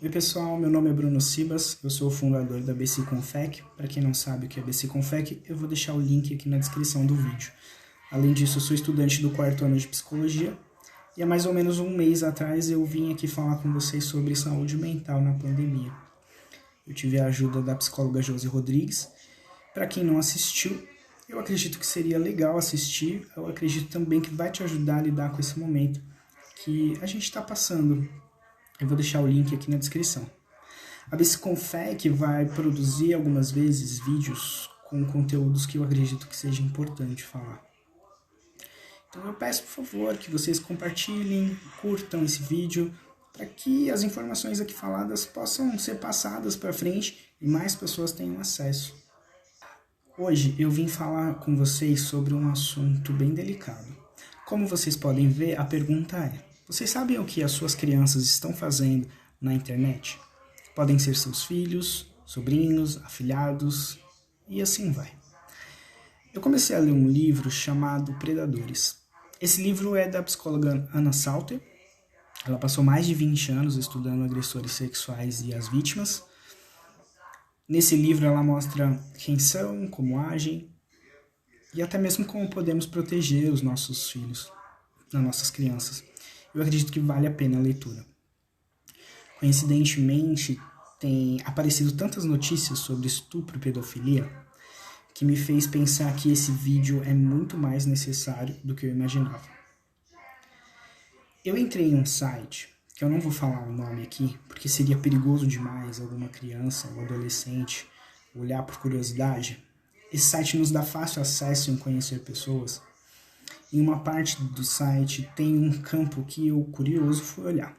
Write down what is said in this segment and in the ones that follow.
Oi pessoal, meu nome é Bruno Cibas, eu sou o fundador da BC Confec. Para quem não sabe o que é BC Confec, eu vou deixar o link aqui na descrição do vídeo. Além disso, eu sou estudante do 4º ano de Psicologia e há mais ou menos um mês atrás eu vim aqui falar com vocês sobre saúde mental na pandemia. Eu tive a ajuda da psicóloga Josi Rodrigues. Para quem não assistiu, eu acredito que seria legal assistir, eu acredito também que vai te ajudar a lidar com esse momento que a gente está passando. Eu vou deixar o link aqui na descrição. A BC Confec vai produzir algumas vezes vídeos com conteúdos que eu acredito que seja importante falar. Então eu peço, por favor, que vocês compartilhem, curtam esse vídeo, para que as informações aqui faladas possam ser passadas para frente e mais pessoas tenham acesso. Hoje eu vim falar com vocês sobre um assunto bem delicado. Como vocês podem ver, a pergunta é: vocês sabem o que as suas crianças estão fazendo na internet? Podem ser seus filhos, sobrinhos, afilhados e assim vai. Eu comecei a ler um livro chamado Predadores. Esse livro é da psicóloga Anna Salter. Ela passou mais de 20 anos estudando agressores sexuais e as vítimas. Nesse livro ela mostra quem são, como agem e até mesmo como podemos proteger os nossos filhos, as nossas crianças. Eu acredito que vale a pena a leitura. Coincidentemente, tem aparecido tantas notícias sobre estupro e pedofilia que me fez pensar que esse vídeo é muito mais necessário do que eu imaginava. Eu entrei em um site, que eu não vou falar o nome aqui, porque seria perigoso demais alguma criança ou adolescente olhar por curiosidade. Esse site nos dá fácil acesso em conhecer pessoas. Em uma parte do site tem um campo que eu, curioso, fui olhar.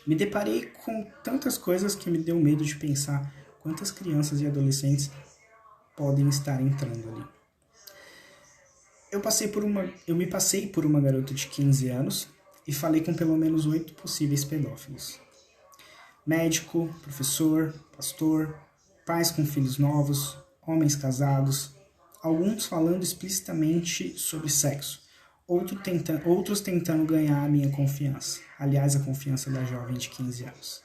Me deparei com tantas coisas que me deu medo de pensar quantas crianças e adolescentes podem estar entrando ali. Eu me passei por uma garota de 15 anos e falei com pelo menos 8 possíveis pedófilos. Médico, professor, pastor, pais com filhos novos, homens casados, alguns falando explicitamente sobre sexo, outros tentando ganhar a minha confiança, aliás, a confiança da jovem de 15 anos.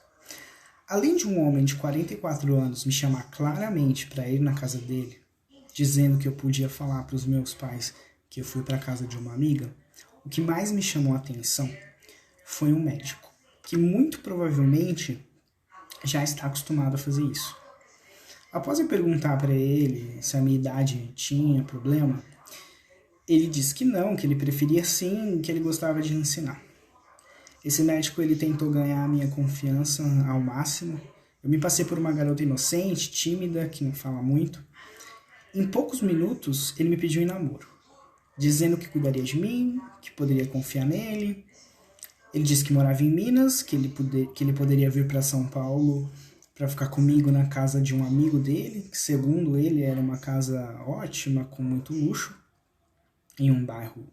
Além de um homem de 44 anos me chamar claramente para ir na casa dele, dizendo que eu podia falar para os meus pais que eu fui para a casa de uma amiga, o que mais me chamou a atenção foi um médico, que muito provavelmente já está acostumado a fazer isso. Após eu perguntar para ele se a minha idade tinha problema, ele disse que não, que ele preferia sim, que ele gostava de ensinar. Esse médico ele tentou ganhar a minha confiança ao máximo. Eu me passei por uma garota inocente, tímida, que não fala muito. Em poucos minutos, ele me pediu em namoro, dizendo que cuidaria de mim, que poderia confiar nele. Ele disse que morava em Minas, que ele poderia vir para São Paulo para ficar comigo na casa de um amigo dele, que segundo ele era uma casa ótima, com muito luxo, em um bairro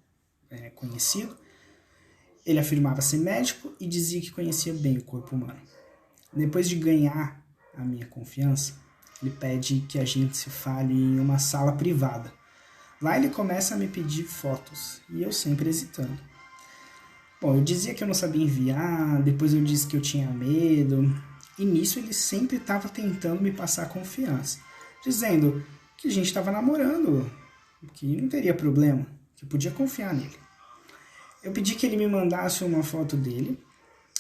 conhecido. Ele afirmava ser médico e dizia que conhecia bem o corpo humano. Depois de ganhar a minha confiança, ele pede que a gente se fale em uma sala privada. Lá ele começa a me pedir fotos, e eu sempre hesitando. Bom, eu dizia que eu não sabia enviar, depois eu disse que eu tinha medo, e nisso ele sempre estava tentando me passar confiança, dizendo que a gente estava namorando, que não teria problema, que eu podia confiar nele. Eu pedi que ele me mandasse uma foto dele,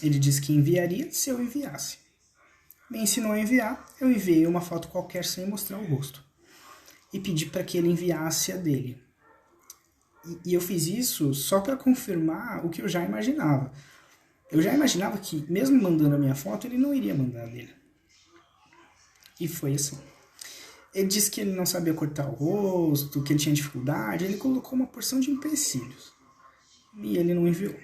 ele disse que enviaria se eu enviasse. Me ensinou a enviar, eu enviei uma foto qualquer sem mostrar o rosto. E pedi para que ele enviasse a dele. E eu fiz isso só para confirmar o que eu já imaginava. Eu já imaginava que, mesmo mandando a minha foto, ele não iria mandar a dele. E foi assim. Ele disse que ele não sabia cortar o rosto, que ele tinha dificuldade, ele colocou uma porção de empecilhos. E ele não enviou.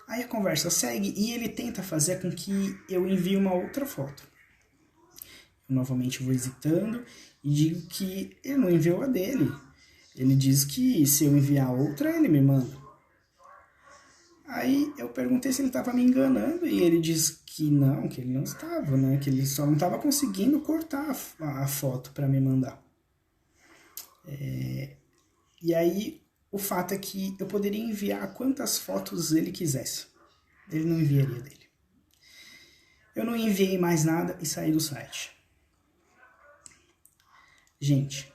Aí a conversa segue e ele tenta fazer com que eu envie uma outra foto. Eu novamente vou hesitando e digo que ele não enviou a dele. Ele diz que se eu enviar outra, ele me manda. Aí eu perguntei se ele estava me enganando e ele diz que ele não estava, né? Que ele só não estava conseguindo cortar a foto para me mandar. E aí o fato é que eu poderia enviar quantas fotos ele quisesse. Ele não enviaria dele. Eu não enviei mais nada e saí do site. Gente,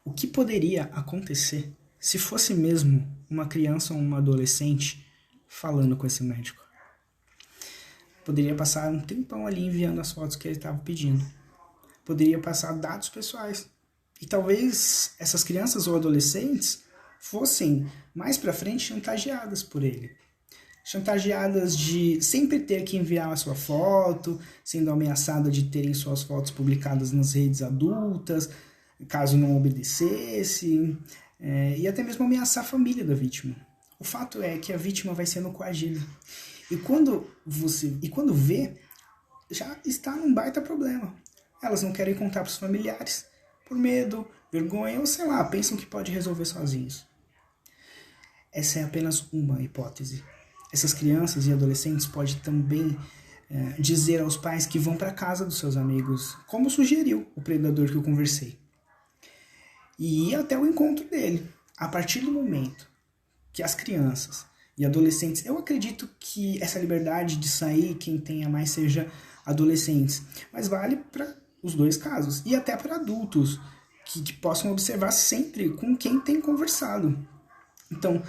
o que poderia acontecer se fosse mesmo uma criança ou uma adolescente falando com esse médico? Poderia passar um tempão ali enviando as fotos que ele estava pedindo. Poderia passar dados pessoais. E talvez essas crianças ou adolescentes fossem, mais pra frente, chantageadas por ele. Chantageadas de sempre ter que enviar a sua foto, sendo ameaçada de terem suas fotos publicadas nas redes adultas, caso não obedecesse, e até mesmo ameaçar a família da vítima. O fato é que a vítima vai sendo coagida. E quando vê, já está num baita problema. Elas não querem contar para os familiares, por medo, vergonha ou sei lá, pensam que pode resolver sozinhos. Essa é apenas uma hipótese. Essas crianças e adolescentes podem também dizer aos pais que vão para casa dos seus amigos, como sugeriu o predador que eu conversei. E ir até o encontro dele. A partir do momento que as crianças e adolescentes, eu acredito que essa liberdade de sair, quem tenha mais seja adolescentes, mas vale para os dois casos, e até para adultos, que possam observar sempre com quem tem conversado. Então,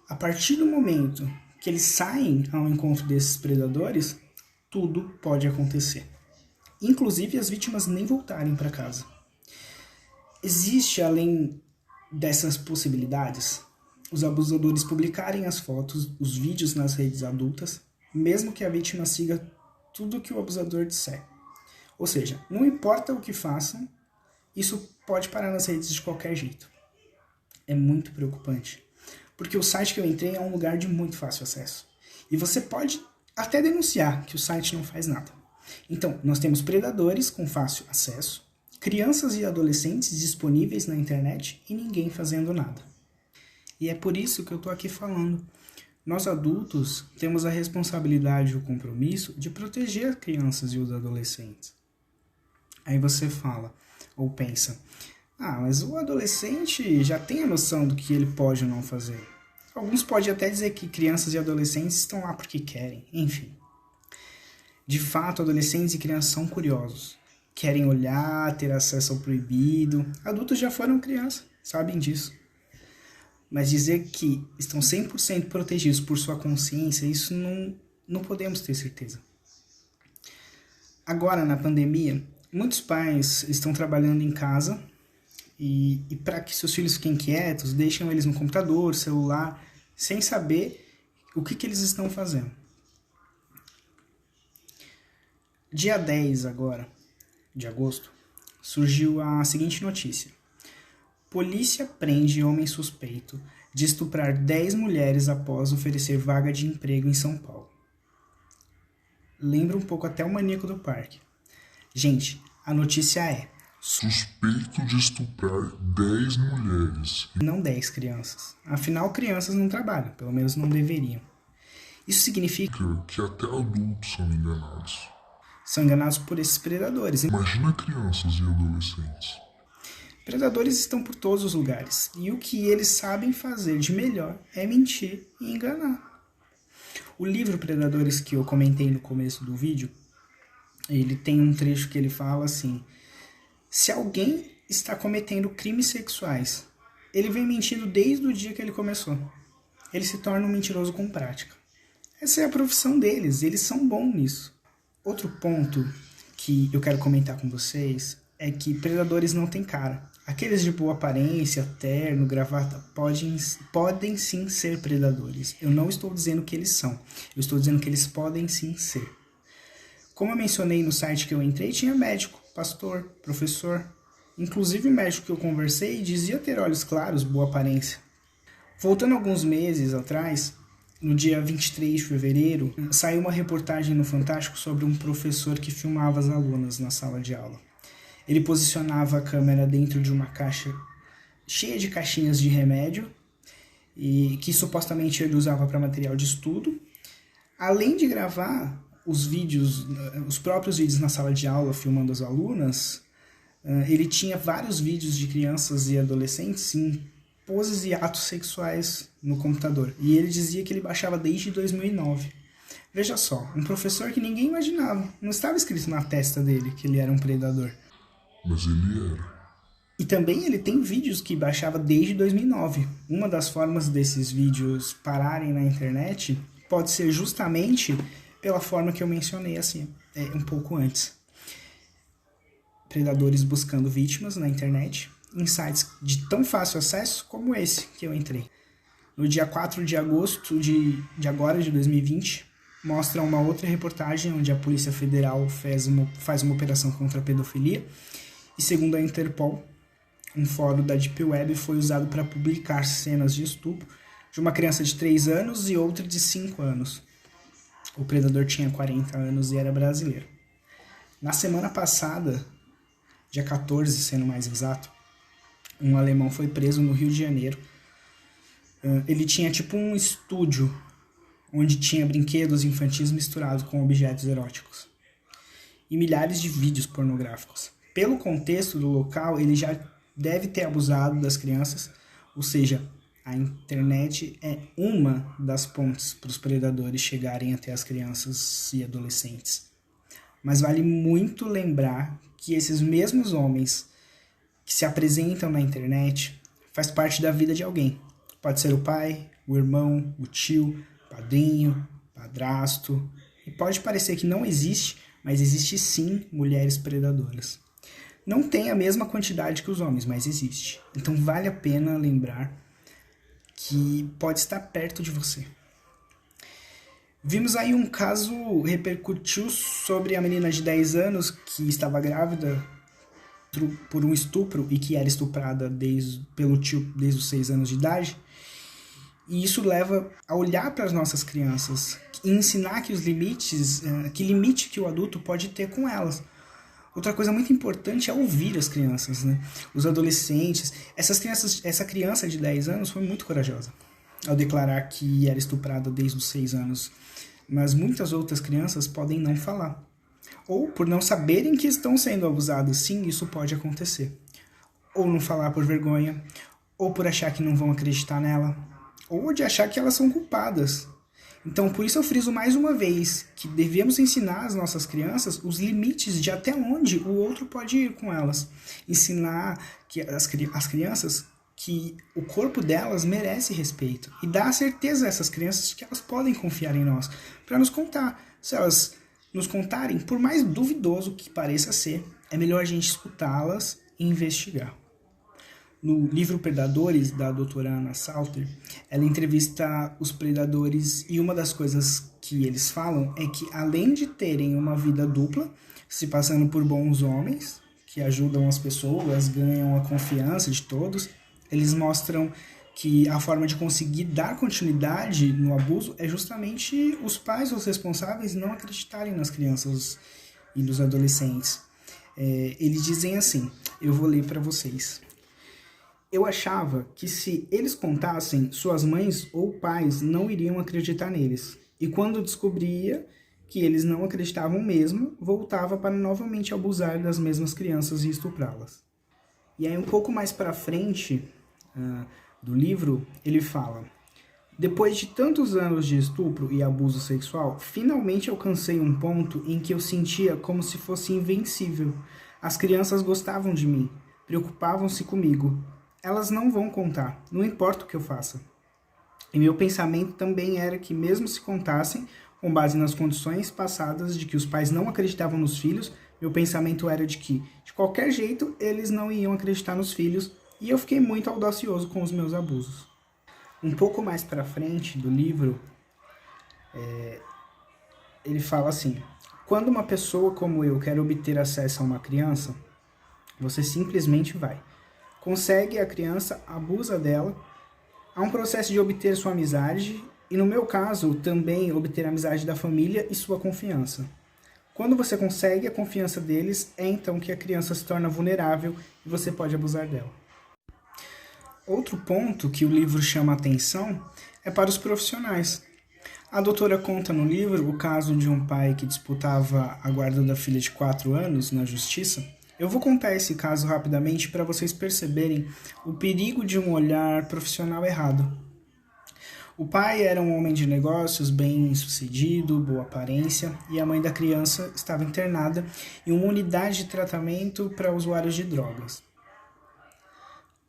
a partir do momento que eles saem ao encontro desses predadores, tudo pode acontecer. Inclusive as vítimas nem voltarem para casa. Existe, além dessas possibilidades, os abusadores publicarem as fotos, os vídeos nas redes adultas, mesmo que a vítima siga tudo que o abusador disser. Ou seja, não importa o que façam, isso pode parar nas redes de qualquer jeito. É muito preocupante, porque o site que eu entrei é um lugar de muito fácil acesso. E você pode até denunciar que o site não faz nada. Então, nós temos predadores com fácil acesso, crianças e adolescentes disponíveis na internet e ninguém fazendo nada. E é por isso que eu estou aqui falando. Nós adultos temos a responsabilidade e o compromisso de proteger as crianças e os adolescentes. Aí você fala, ou pensa, mas o adolescente já tem a noção do que ele pode ou não fazer. Alguns podem até dizer que crianças e adolescentes estão lá porque querem, enfim. De fato, adolescentes e crianças são curiosos. Querem olhar, ter acesso ao proibido. Adultos já foram crianças, sabem disso. Mas dizer que estão 100% protegidos por sua consciência, isso não podemos ter certeza. Agora, na pandemia, muitos pais estão trabalhando em casa e para que seus filhos fiquem quietos, deixam eles no computador, celular, sem saber o que eles estão fazendo. Dia 10 agora, de agosto, surgiu a seguinte notícia. Polícia prende homem suspeito de estuprar 10 mulheres após oferecer vaga de emprego em São Paulo. Lembra um pouco até o Maníaco do Parque. Gente, a notícia é: suspeito de estuprar 10 mulheres. Não 10 crianças. Afinal, crianças não trabalham, pelo menos não deveriam. Isso significa que até adultos são enganados. São enganados por esses predadores. Imagina crianças e adolescentes. Predadores estão por todos os lugares, e o que eles sabem fazer de melhor é mentir e enganar. O livro Predadores que eu comentei no começo do vídeo, ele tem um trecho que ele fala assim: se alguém está cometendo crimes sexuais, ele vem mentindo desde o dia que ele começou. Ele se torna um mentiroso com prática. Essa é a profissão deles, eles são bons nisso. Outro ponto que eu quero comentar com vocês é que predadores não têm cara. Aqueles de boa aparência, terno, gravata, podem sim ser predadores. Eu não estou dizendo que eles são, eu estou dizendo que eles podem sim ser. Como eu mencionei no site que eu entrei, tinha médico, pastor, professor. Inclusive o médico que eu conversei dizia ter olhos claros, boa aparência. Voltando alguns meses atrás, no dia 23 de fevereiro, saiu uma reportagem no Fantástico sobre um professor que filmava as alunas na sala de aula. Ele posicionava a câmera dentro de uma caixa cheia de caixinhas de remédio, e que supostamente ele usava para material de estudo. Além de gravar os próprios vídeos na sala de aula filmando as alunas, ele tinha vários vídeos de crianças e adolescentes em poses e atos sexuais no computador. E ele dizia que ele baixava desde 2009. Veja só, um professor que ninguém imaginava. Não estava escrito na testa dele que ele era um predador. Mas ele era. E também ele tem vídeos que baixava desde 2009. Uma das formas desses vídeos pararem na internet pode ser justamente pela forma que eu mencionei assim, um pouco antes. Predadores buscando vítimas na internet, em sites de tão fácil acesso como esse que eu entrei. No dia 4 de agosto de 2020, mostra uma outra reportagem onde a Polícia Federal faz uma operação contra a pedofilia e, segundo a Interpol, um fórum da Deep Web foi usado para publicar cenas de estupro de uma criança de 3 anos e outra de 5 anos. O predador tinha 40 anos e era brasileiro. Na semana passada, dia 14, sendo mais exato, um alemão foi preso no Rio de Janeiro. Ele tinha tipo um estúdio onde tinha brinquedos infantis misturados com objetos eróticos e milhares de vídeos pornográficos. Pelo contexto do local, ele já deve ter abusado das crianças, ou seja, a internet é uma das pontes para os predadores chegarem até as crianças e adolescentes. Mas vale muito lembrar que esses mesmos homens que se apresentam na internet faz parte da vida de alguém. Pode ser o pai, o irmão, o tio, padrinho, padrasto. E pode parecer que não existe, mas existe sim mulheres predadoras. Não tem a mesma quantidade que os homens, mas existe. Então vale a pena lembrar que pode estar perto de você. Vimos aí um caso repercutiu sobre a menina de 10 anos que estava grávida por um estupro e que era estuprada pelo tio desde os 6 anos de idade. E isso leva a olhar para as nossas crianças e ensinar que que limite que o adulto pode ter com elas. Outra coisa muito importante é ouvir as crianças, né? Os adolescentes. Essa criança de 10 anos foi muito corajosa ao declarar que era estuprada desde os 6 anos. Mas muitas outras crianças podem não falar. Ou por não saberem que estão sendo abusadas. Sim, isso pode acontecer. Ou não falar por vergonha, ou por achar que não vão acreditar nela, ou de achar que elas são culpadas. Então, por isso eu friso mais uma vez que devemos ensinar às nossas crianças os limites de até onde o outro pode ir com elas. Ensinar que as crianças que o corpo delas merece respeito. E dar a certeza a essas crianças de que elas podem confiar em nós. Para nos contar. Se elas nos contarem, por mais duvidoso que pareça ser, é melhor a gente escutá-las e investigar. No livro Predadores, da doutora Anna Salter, ela entrevista os predadores e uma das coisas que eles falam é que, além de terem uma vida dupla, se passando por bons homens, que ajudam as pessoas, ganham a confiança de todos, eles mostram que a forma de conseguir dar continuidade no abuso é justamente os pais, os responsáveis, não acreditarem nas crianças e nos adolescentes. Eles dizem assim, eu vou ler para vocês. Eu achava que se eles contassem, suas mães ou pais não iriam acreditar neles. E quando descobria que eles não acreditavam mesmo, voltava para novamente abusar das mesmas crianças e estuprá-las. E aí um pouco mais para frente do livro, ele fala: depois de tantos anos de estupro e abuso sexual, finalmente alcancei um ponto em que eu sentia como se fosse invencível. As crianças gostavam de mim, preocupavam-se comigo. Elas não vão contar, não importa o que eu faça. E meu pensamento também era que, mesmo se contassem, com base nas condições passadas de que os pais não acreditavam nos filhos, meu pensamento era de que, de qualquer jeito, eles não iam acreditar nos filhos, e eu fiquei muito audacioso com os meus abusos. Um pouco mais para frente do livro, ele fala assim: quando uma pessoa como eu quer obter acesso a uma criança, você simplesmente vai. Consegue a criança, abusa dela, há um processo de obter sua amizade e, no meu caso, também obter a amizade da família e sua confiança. Quando você consegue a confiança deles, é então que a criança se torna vulnerável e você pode abusar dela. Outro ponto que o livro chama a atenção é para os profissionais. A doutora conta no livro o caso de um pai que disputava a guarda da filha de 4 anos na justiça. Eu vou contar esse caso rapidamente para vocês perceberem o perigo de um olhar profissional errado. O pai era um homem de negócios, bem-sucedido, boa aparência, e a mãe da criança estava internada em uma unidade de tratamento para usuários de drogas.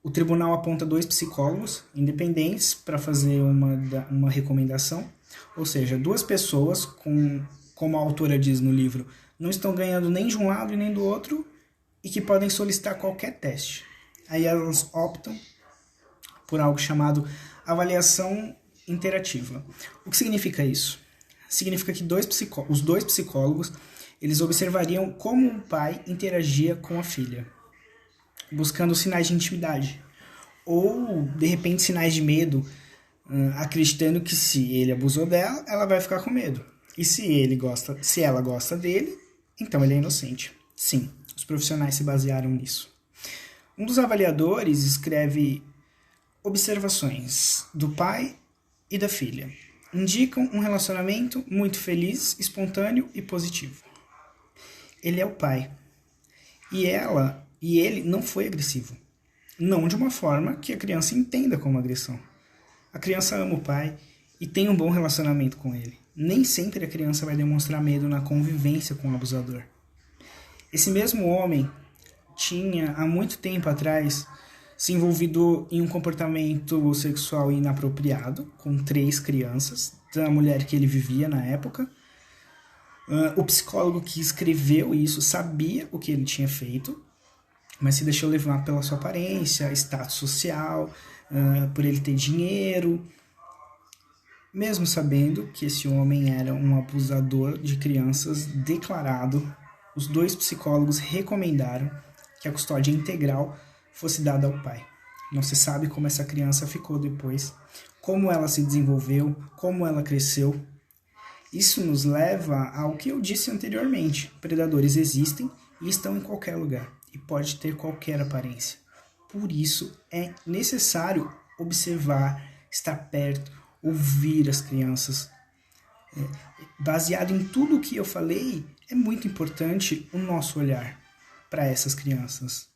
O tribunal aponta 2 psicólogos independentes para fazer uma recomendação, ou seja, 2 pessoas, como a autora diz no livro, não estão ganhando nem de um lado e nem do outro e que podem solicitar qualquer teste. Aí elas optam por algo chamado avaliação interativa. O que significa isso? Significa que os 2 psicólogos eles observariam como o pai interagia com a filha, buscando sinais de intimidade, ou, de repente, sinais de medo, acreditando que se ele abusou dela, ela vai ficar com medo. E se ela gosta dele, então ele é inocente. Sim, os profissionais se basearam nisso. Um dos avaliadores escreve observações do pai e da filha. Indicam um relacionamento muito feliz, espontâneo e positivo. Ele é o pai. E ele não foi agressivo. Não de uma forma que a criança entenda como agressão. A criança ama o pai e tem um bom relacionamento com ele. Nem sempre a criança vai demonstrar medo na convivência com o abusador. Esse mesmo homem tinha, há muito tempo atrás, se envolvido em um comportamento sexual inapropriado com 3 crianças, da mulher que ele vivia na época. O psicólogo que escreveu isso sabia o que ele tinha feito, mas se deixou levar pela sua aparência, status social, por ele ter dinheiro, mesmo sabendo que esse homem era um abusador de crianças declarado. Os 2 psicólogos recomendaram que a custódia integral fosse dada ao pai. Não se sabe como essa criança ficou depois, como ela se desenvolveu, como ela cresceu. Isso nos leva ao que eu disse anteriormente. Predadores existem e estão em qualquer lugar e pode ter qualquer aparência. Por isso é necessário observar, estar perto, ouvir as crianças. Baseado em tudo o que eu falei, é muito importante o nosso olhar para essas crianças.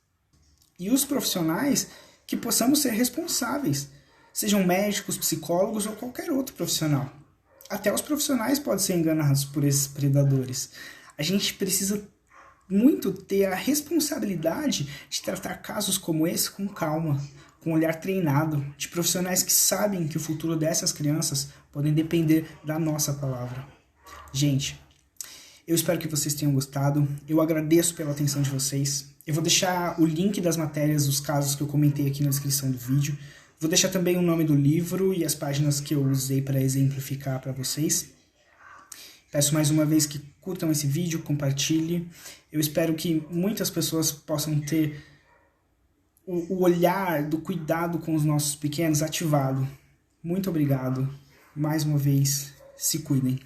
E os profissionais que possamos ser responsáveis, sejam médicos, psicólogos ou qualquer outro profissional. Até os profissionais podem ser enganados por esses predadores. A gente precisa muito ter a responsabilidade de tratar casos como esse com calma, com um olhar treinado, de profissionais que sabem que o futuro dessas crianças podem depender da nossa palavra. Gente, eu espero que vocês tenham gostado. Eu agradeço pela atenção de vocês. Eu vou deixar o link das matérias, dos casos que eu comentei aqui na descrição do vídeo. Vou deixar também o nome do livro e as páginas que eu usei para exemplificar para vocês. Peço mais uma vez que curtam esse vídeo, compartilhem. Eu espero que muitas pessoas possam ter o olhar do cuidado com os nossos pequenos ativado. Muito obrigado. Mais uma vez, se cuidem.